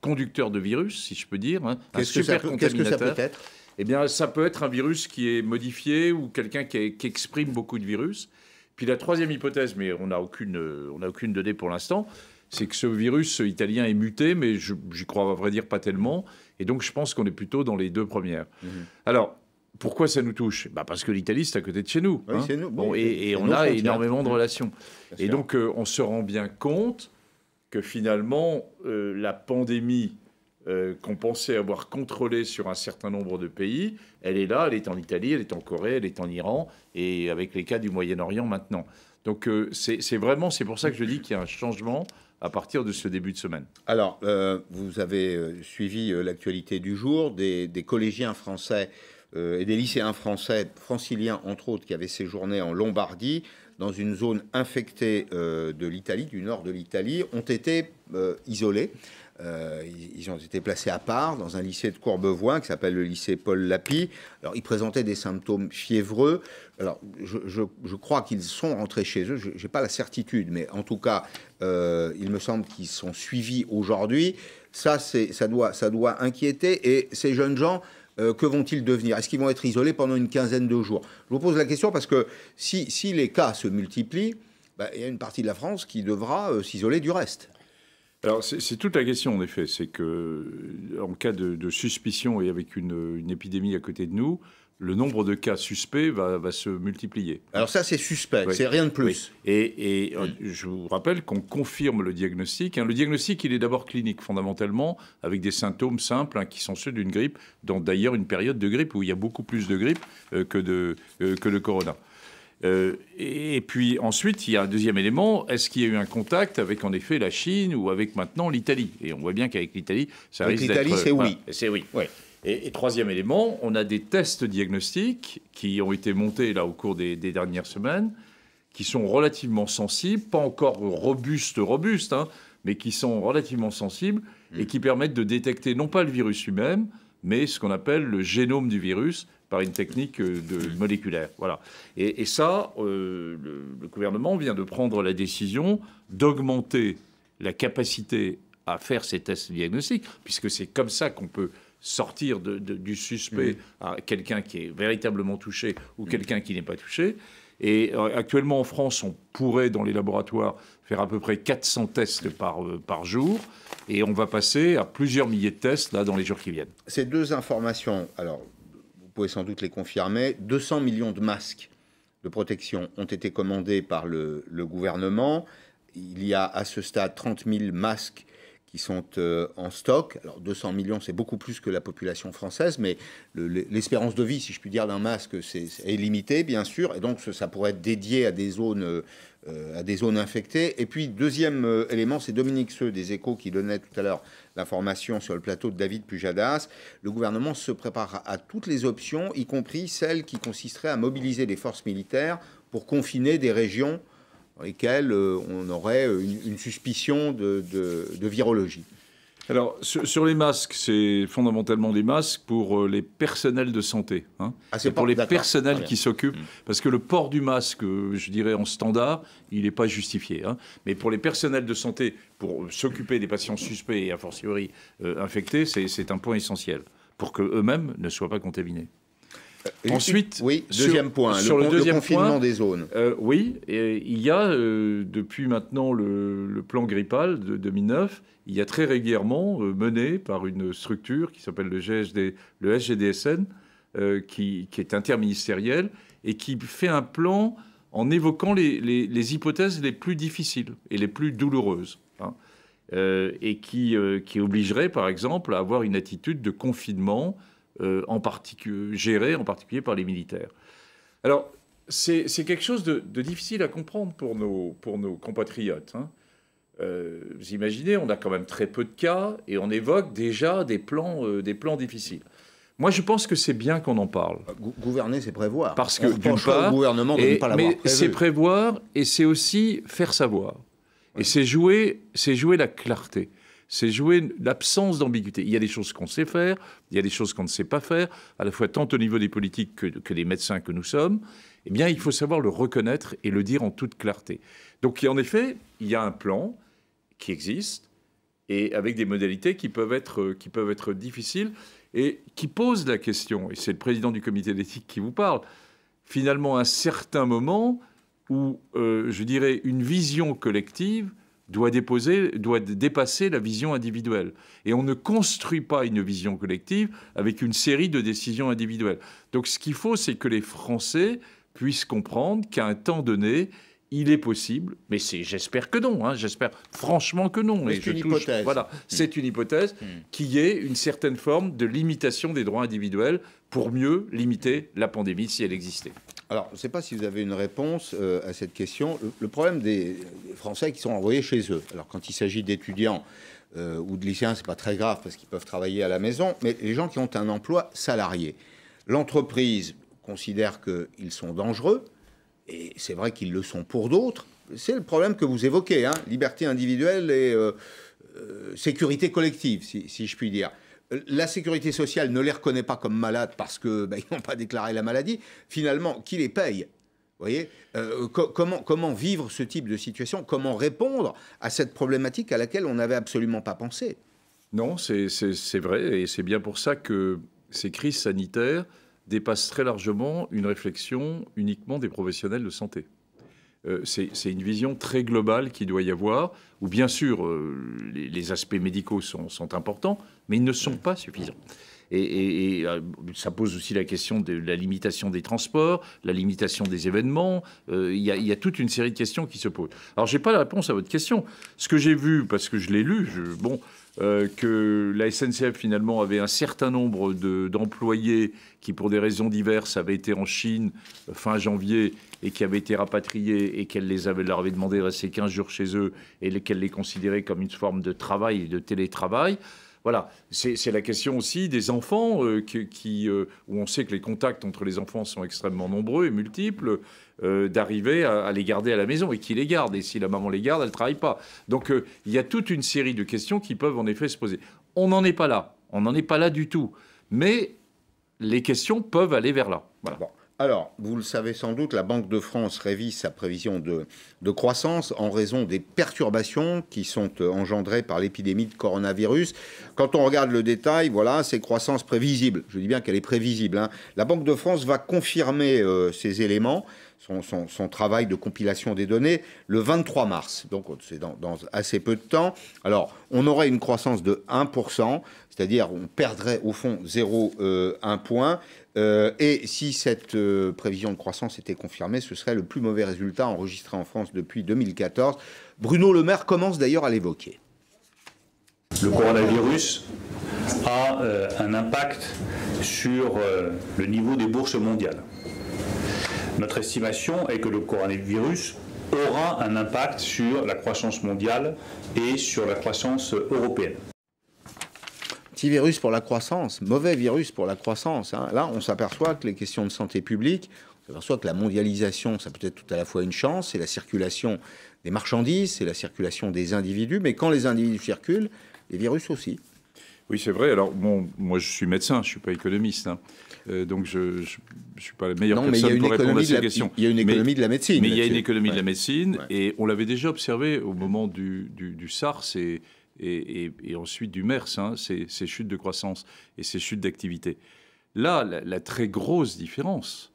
conducteur de virus, si je peux dire, hein, un super contaminateur. Qu'est-ce que ça peut être ? Eh bien, ça peut être un virus qui est modifié ou quelqu'un qui exprime beaucoup de virus. Puis la troisième hypothèse, mais on n'a aucune donnée pour l'instant, c'est que ce virus italien est muté, mais j'y crois à vrai dire pas tellement. Et donc, je pense qu'on est plutôt dans les 2 premières. Alors, pourquoi ça nous touche ? Parce que l'Italie, c'est à côté de chez nous. Oui, hein. c'est nous. Bon, et on a énormément de relations. Et donc, on se rend bien compte que finalement, la pandémie qu'on pensait avoir contrôlée sur un certain nombre de pays, elle est là, elle est en Italie, elle est en Corée, elle est en Iran, et avec les cas du Moyen-Orient maintenant. Donc, c'est pour ça que je dis qu'il y a un changement à partir de ce début de semaine. Alors, vous avez suivi l'actualité du jour, des collégiens français et des lycéens français, franciliens entre autres, qui avaient séjourné en Lombardie, dans une zone infectée de l'Italie, du nord de l'Italie, ont été isolés. Ils ont été placés à part dans un lycée de Courbevoie qui s'appelle le lycée Paul Lapie. Alors, ils présentaient des symptômes fiévreux. Alors, je crois qu'ils sont rentrés chez eux. Je n'ai pas la certitude, mais en tout cas, il me semble qu'ils sont suivis aujourd'hui. Ça doit inquiéter. Et ces jeunes gens, que vont-ils devenir ? Est-ce qu'ils vont être isolés pendant une quinzaine de jours ? Je vous pose la question parce que si les cas se multiplient, il y a une partie de la France qui devra s'isoler du reste. Alors, c'est toute la question, en effet. C'est que, en cas de suspicion et avec une épidémie à côté de nous, le nombre de cas suspects va se multiplier. Alors ça, c'est suspect, c'est rien de plus. Oui. Et je vous rappelle qu'on confirme le diagnostic. Le diagnostic, il est d'abord clinique, fondamentalement, avec des symptômes simples qui sont ceux d'une grippe, dans d'ailleurs une période de grippe où il y a beaucoup plus de grippe que de corona. Et puis ensuite, il y a un deuxième élément. Est-ce qu'il y a eu un contact avec, en effet, la Chine ou avec maintenant l'Italie ? Et on voit bien qu'avec l'Italie, ça risque d'être... Avec l'Italie, c'est oui. C'est oui. Ouais. Et troisième élément, on a des tests diagnostiques qui ont été montés là au cours des dernières semaines, qui sont relativement sensibles, pas encore robustes, hein, mais qui sont relativement sensibles et qui permettent de détecter non pas le virus lui-même, mais ce qu'on appelle le génome du virus par une technique moléculaire. Voilà. Et ça, le gouvernement vient de prendre la décision d'augmenter la capacité à faire ces tests diagnostiques, puisque c'est comme ça qu'on peut sortir du suspect à quelqu'un qui est véritablement touché ou quelqu'un qui n'est pas touché. Et actuellement, en France, on pourrait, dans les laboratoires, faire à peu près 400 tests par jour. Et on va passer à plusieurs milliers de tests là, dans les jours qui viennent. Ces 2 informations, alors, vous pouvez sans doute les confirmer, 200 millions de masques de protection ont été commandés par le gouvernement. Il y a à ce stade 30 000 masques qui sont en stock. Alors 200 millions, c'est beaucoup plus que la population française, mais l'espérance de vie, si je puis dire, d'un masque, est limitée, bien sûr, et donc ça pourrait être dédié à des zones infectées. Et puis, deuxième élément, c'est Dominique Seux des Échos qui donnait tout à l'heure l'information sur le plateau de David Pujadas. Le gouvernement se prépare à toutes les options, y compris celles qui consisteraient à mobiliser des forces militaires pour confiner des régions dans lesquelles on aurait une suspicion de virologie. Alors, sur les masques, c'est fondamentalement des masques pour les personnels de santé. Hein. C'est pour les personnels qui s'occupent, parce que le port du masque, je dirais en standard, il n'est pas justifié. Hein. Mais pour les personnels de santé, pour s'occuper des patients suspects et a fortiori infectés, c'est un point essentiel, pour qu'eux-mêmes ne soient pas contaminés. Ensuite, oui, deuxième point, le confinement des zones. Oui, et il y a depuis maintenant le plan grippal de 2009, il y a très régulièrement mené par une structure qui s'appelle le SGDSN, qui est interministériel et qui fait un plan en évoquant les hypothèses les plus difficiles et les plus douloureuses. Hein, et qui obligerait, par exemple, à avoir une attitude de confinement géré en particulier par les militaires. Alors, c'est quelque chose de difficile à comprendre pour nos compatriotes. Hein. Vous imaginez, on a quand même très peu de cas et on évoque déjà des plans difficiles. Moi, je pense que c'est bien qu'on en parle. Gouverner, c'est prévoir. Parce que, d'une part, au gouvernement de ne pas l'avoir prévu. C'est prévoir et c'est aussi faire savoir. Ouais. Et c'est jouer la clarté. C'est jouer l'absence d'ambiguïté. Il y a des choses qu'on sait faire, il y a des choses qu'on ne sait pas faire, à la fois tant au niveau des politiques que des médecins que nous sommes. Eh bien, il faut savoir le reconnaître et le dire en toute clarté. Donc, en effet, il y a un plan qui existe et avec des modalités qui peuvent être difficiles et qui posent la question, et c'est le président du comité d'éthique qui vous parle, finalement, à un certain moment où, je dirais, une vision collective doit dépasser la vision individuelle. Et on ne construit pas une vision collective avec une série de décisions individuelles. Donc ce qu'il faut, c'est que les Français puissent comprendre qu'à un temps donné, il est possible, mais j'espère que non, hein, j'espère franchement que non. C'est une hypothèse. Voilà, c'est une hypothèse qu'il y ait une certaine forme de limitation des droits individuels pour mieux limiter la pandémie si elle existait. Alors, je ne sais pas si vous avez une réponse à cette question. Le problème des Français qui sont envoyés chez eux, alors quand il s'agit d'étudiants ou de lycéens, c'est pas très grave parce qu'ils peuvent travailler à la maison, mais les gens qui ont un emploi salarié, l'entreprise considère qu'ils sont dangereux, et c'est vrai qu'ils le sont pour d'autres. C'est le problème que vous évoquez, hein, liberté individuelle et sécurité collective, si je puis dire. La sécurité sociale ne les reconnaît pas comme malades parce qu'ils n'ont pas déclaré la maladie. Finalement, qui les paye ? Vous voyez, comment vivre ce type de situation ? Comment répondre à cette problématique à laquelle on n'avait absolument pas pensé ? Non, c'est vrai, et c'est bien pour ça que ces crises sanitaires dépassent très largement une réflexion uniquement des professionnels de santé. C'est une vision très globale qu'il doit y avoir, où bien sûr les aspects médicaux sont importants, mais ils ne sont pas suffisants. Et ça pose aussi la question de la limitation des transports, la limitation des événements. Il y a toute une série de questions qui se posent. Alors, je n'ai pas la réponse à votre question. Ce que j'ai vu, parce que je l'ai lu, que la SNCF, finalement, avait un certain nombre d'employés qui, pour des raisons diverses, avaient été en Chine fin janvier et qui avaient été rapatriés et qu'elle leur avait demandé de rester 15 jours chez eux et qu'elle les considérait comme une forme de travail et de télétravail. Voilà, c'est la question aussi des enfants, où on sait que les contacts entre les enfants sont extrêmement nombreux et multiples, d'arriver à les garder à la maison et qui les garde. Et si la maman les garde, elle ne travaille pas. Donc il y a toute une série de questions qui peuvent en effet se poser. On n'en est pas là, on n'en est pas là du tout. Mais les questions peuvent aller vers là. Voilà. Bon. Alors, vous le savez sans doute, la Banque de France révise sa prévision de croissance en raison des perturbations qui sont engendrées par l'épidémie de coronavirus. Quand on regarde le détail, voilà, c'est croissance prévisible. Je dis bien qu'elle est prévisible, hein. La Banque de France va confirmer ces éléments, son travail de compilation des données, le 23 mars. Donc, c'est dans assez peu de temps. Alors, on aurait une croissance de 1%, c'est-à-dire on perdrait au fond 0,1 point. Et si cette prévision de croissance était confirmée, ce serait le plus mauvais résultat enregistré en France depuis 2014. Bruno Le Maire commence d'ailleurs à l'évoquer. Le coronavirus a un impact sur le niveau des bourses mondiales. Notre estimation est que le coronavirus aura un impact sur la croissance mondiale et sur la croissance européenne. Petit virus pour la croissance, mauvais virus pour la croissance, hein. Là, on s'aperçoit que les questions de santé publique, on s'aperçoit que la mondialisation, ça peut être tout à la fois une chance, c'est la circulation des marchandises, c'est la circulation des individus, mais quand les individus circulent, les virus aussi. Oui, c'est vrai. Alors, bon, moi, je suis médecin, je ne suis pas économiste. Hein. Donc, je ne suis pas la meilleure personne pour répondre à ces questions. Il y a une économie de la médecine. Mais il y a une économie de la médecine. Et on l'avait déjà observé au moment du SARS et ensuite du MERS, hein, ces chutes de croissance et ces chutes d'activité. Là, la très grosse différence,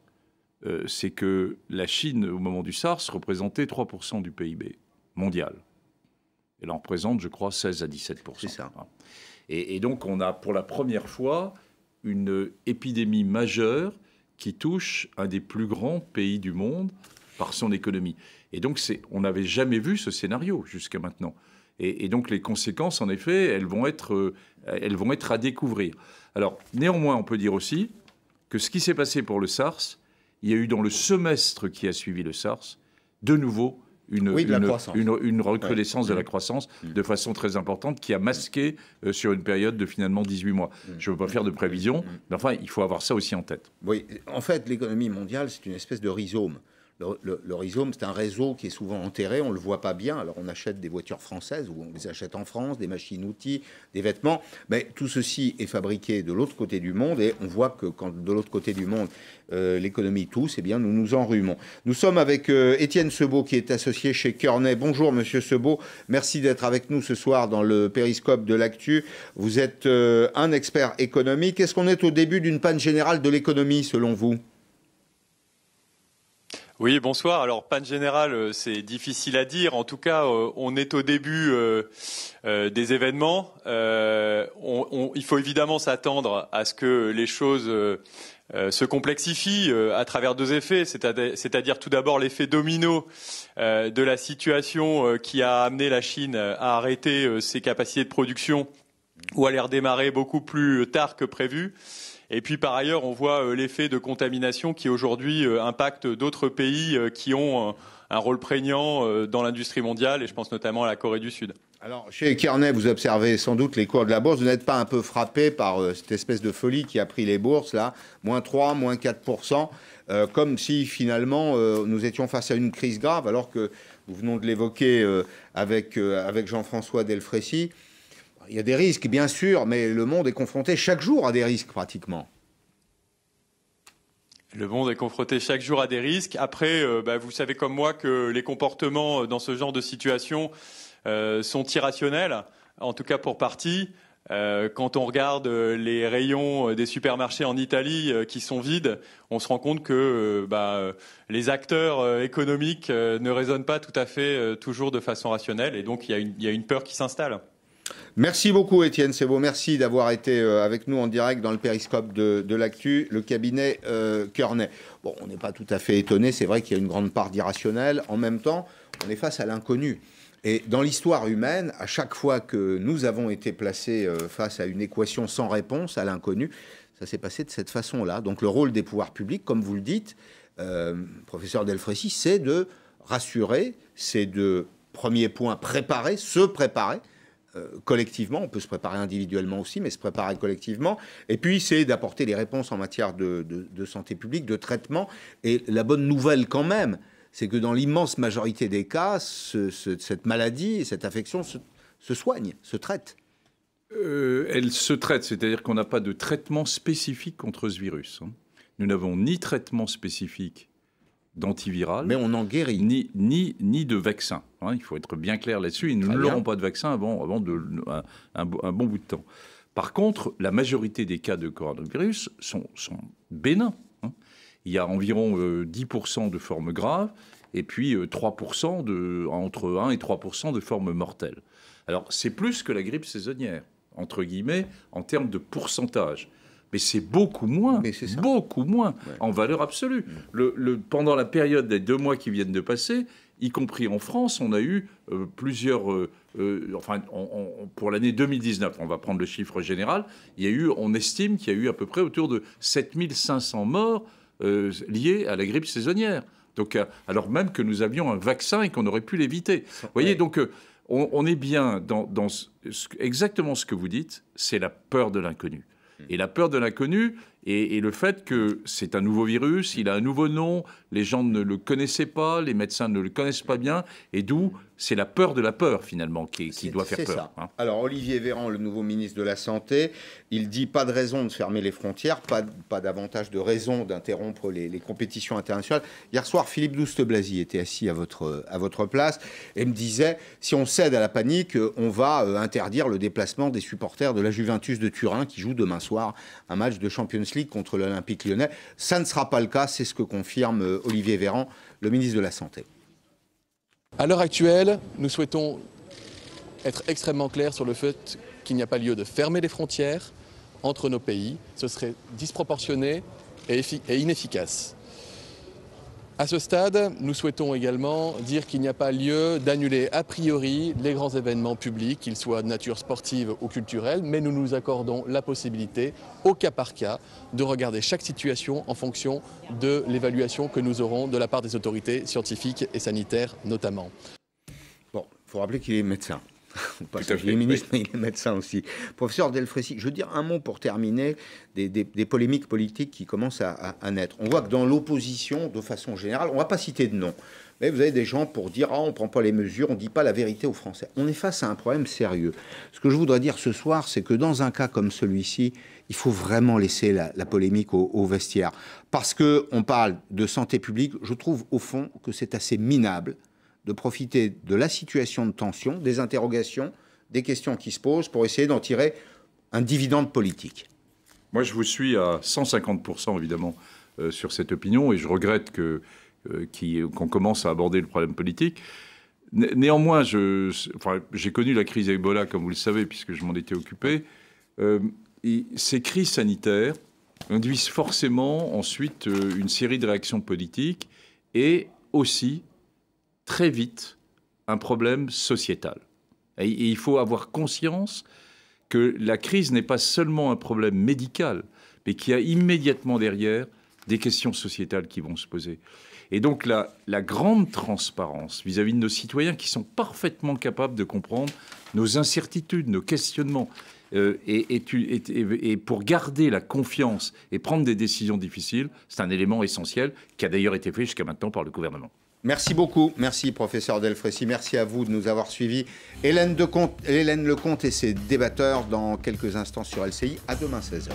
c'est que la Chine, au moment du SARS, représentait 3% du PIB mondial. Elle en représente, je crois, 16 à 17%. C'est ça. Et donc, on a pour la première fois une épidémie majeure qui touche un des plus grands pays du monde par son économie. Et donc, on n'avait jamais vu ce scénario jusqu'à maintenant. Et donc, les conséquences, en effet, elles vont être à découvrir. Alors, néanmoins, on peut dire aussi que ce qui s'est passé pour le SARS, il y a eu dans le semestre qui a suivi le SARS, de nouveau, une recrudescence de la croissance de façon très importante qui a masqué sur une période de finalement 18 mois. Je ne veux pas faire de prévision, mais enfin, il faut avoir ça aussi en tête. Oui, en fait, l'économie mondiale, c'est une espèce de rhizome. Le rhizome, c'est un réseau qui est souvent enterré, on ne le voit pas bien. Alors, on achète des voitures françaises, ou on les achète en France, des machines-outils, des vêtements. Mais tout ceci est fabriqué de l'autre côté du monde, et on voit que quand de l'autre côté du monde, l'économie tousse, eh bien, nous nous enrhumons. Nous sommes avec Étienne Sebaud, qui est associé chez Kearney. Bonjour, monsieur Sebaud. Merci d'être avec nous ce soir dans le périscope de l'actu. Vous êtes un expert économique. Est-ce qu'on est au début d'une panne générale de l'économie, selon vous ? Oui, bonsoir. Alors, panne générale, c'est difficile à dire. En tout cas, on est au début des événements. Il faut évidemment s'attendre à ce que les choses se complexifient à travers deux effets, c'est-à-dire tout d'abord l'effet domino de la situation qui a amené la Chine à arrêter ses capacités de production ou à les redémarrer beaucoup plus tard que prévu. Et puis par ailleurs, on voit l'effet de contamination qui aujourd'hui impacte d'autres pays qui ont un rôle prégnant dans l'industrie mondiale, et je pense notamment à la Corée du Sud. Alors, chez Kearney, vous observez sans doute les cours de la bourse. Vous n'êtes pas un peu frappé par cette espèce de folie qui a pris les bourses, là, moins 3, moins 4%, comme si finalement nous étions face à une crise grave, alors que nous venons de l'évoquer avec Jean-François Delfraissy. Il y a des risques, bien sûr, mais le monde est confronté chaque jour à des risques, pratiquement. Le monde est confronté chaque jour à des risques. Après, vous savez comme moi que les comportements dans ce genre de situation sont irrationnels, en tout cas pour partie. Quand on regarde les rayons des supermarchés en Italie qui sont vides, on se rend compte que les acteurs économiques ne raisonnent pas tout à fait toujours de façon rationnelle, et donc il y a une peur qui s'installe. Merci beaucoup Étienne Sebaud, merci d'avoir été avec nous en direct dans le périscope de l'actu, le cabinet Kearney. Bon, on n'est pas tout à fait étonné, c'est vrai qu'il y a une grande part d'irrationnel. En même temps, on est face à l'inconnu. Et dans l'histoire humaine, à chaque fois que nous avons été placés face à une équation sans réponse, à l'inconnu, ça s'est passé de cette façon-là. Donc le rôle des pouvoirs publics, comme vous le dites, professeur Delfraissy, c'est de rassurer, c'est de, premier point, se préparer, collectivement, on peut se préparer individuellement aussi, mais se préparer collectivement. Et puis, c'est d'apporter les réponses en matière de santé publique, de traitement. Et la bonne nouvelle, quand même, c'est que dans l'immense majorité des cas, cette maladie, cette affection se soigne, se traite. Elle se traite, c'est-à-dire qu'on n'a pas de traitement spécifique contre ce virus. Nous n'avons ni traitement spécifique d'antiviral, mais on en guérit, ni de vaccin. Il faut être bien clair là-dessus. Ils n'auront pas de vaccin avant un bon bout de temps. Par contre, la majorité des cas de coronavirus sont bénins. Il y a environ 10% de formes graves et puis 3% entre 1 et 3% de formes mortelles. Alors, c'est plus que la grippe saisonnière, entre guillemets, en termes de pourcentage. Mais c'est beaucoup moins, en valeur absolue. Pendant la période des 2 mois qui viennent de passer, y compris en France, on a eu plusieurs... pour l'année 2019, on va prendre le chiffre général, on estime qu'il y a eu à peu près autour de 7500 morts liés à la grippe saisonnière. Donc, alors même que nous avions un vaccin et qu'on aurait pu l'éviter. Vous voyez, donc on est bien dans exactement ce que vous dites, c'est la peur de l'inconnu. Et la peur de l'inconnu Et le fait que c'est un nouveau virus, il a un nouveau nom, les gens ne le connaissaient pas, les médecins ne le connaissent pas bien, et d'où c'est la peur de la peur, finalement, qui doit faire peur. Ça. Alors, Olivier Véran, le nouveau ministre de la Santé, il dit pas de raison de fermer les frontières, pas davantage de raison d'interrompre les compétitions internationales. Hier soir, Philippe Douste-Blazy était assis à votre place et me disait, si on cède à la panique, on va interdire le déplacement des supporters de la Juventus de Turin qui joue demain soir un match de Champions League contre l'Olympique Lyonnais. Ça ne sera pas le cas, c'est ce que confirme Olivier Véran, le ministre de la Santé. À l'heure actuelle, nous souhaitons être extrêmement clairs sur le fait qu'il n'y a pas lieu de fermer les frontières entre nos pays. Ce serait disproportionné et inefficace. À ce stade, nous souhaitons également dire qu'il n'y a pas lieu d'annuler a priori les grands événements publics, qu'ils soient de nature sportive ou culturelle, mais nous nous accordons la possibilité, au cas par cas, de regarder chaque situation en fonction de l'évaluation que nous aurons de la part des autorités scientifiques et sanitaires notamment. Bon, il faut rappeler qu'il est médecin. Il est ministre, mais il est médecin aussi. Professeur Delfraissy, je veux dire un mot pour terminer des polémiques politiques qui commencent à naître. On voit que dans l'opposition, de façon générale, on ne va pas citer de nom, mais vous avez des gens pour dire « Ah, on ne prend pas les mesures, on ne dit pas la vérité aux Français ». On est face à un problème sérieux. Ce que je voudrais dire ce soir, c'est que dans un cas comme celui-ci, il faut vraiment laisser la polémique au vestiaire. Parce qu'on parle de santé publique, je trouve au fond que c'est assez minable de profiter de la situation de tension, des interrogations, des questions qui se posent pour essayer d'en tirer un dividende politique. Moi, je vous suis à 150% évidemment sur cette opinion et je regrette qu'on commence à aborder le problème politique. Néanmoins, j'ai connu la crise Ebola, comme vous le savez, puisque je m'en étais occupé. Ces crises sanitaires induisent forcément ensuite une série de réactions politiques et aussi très vite un problème sociétal. Et il faut avoir conscience que la crise n'est pas seulement un problème médical, mais qu'il y a immédiatement derrière des questions sociétales qui vont se poser. Et donc la grande transparence vis-à-vis de nos citoyens qui sont parfaitement capables de comprendre nos incertitudes, nos questionnements, et pour garder la confiance et prendre des décisions difficiles, c'est un élément essentiel qui a d'ailleurs été fait jusqu'à maintenant par le gouvernement. Merci beaucoup. Merci, professeur Delfraissy. Merci à vous de nous avoir suivis. Hélène Lecomte et ses débatteurs dans quelques instants sur LCI. À demain, 16h.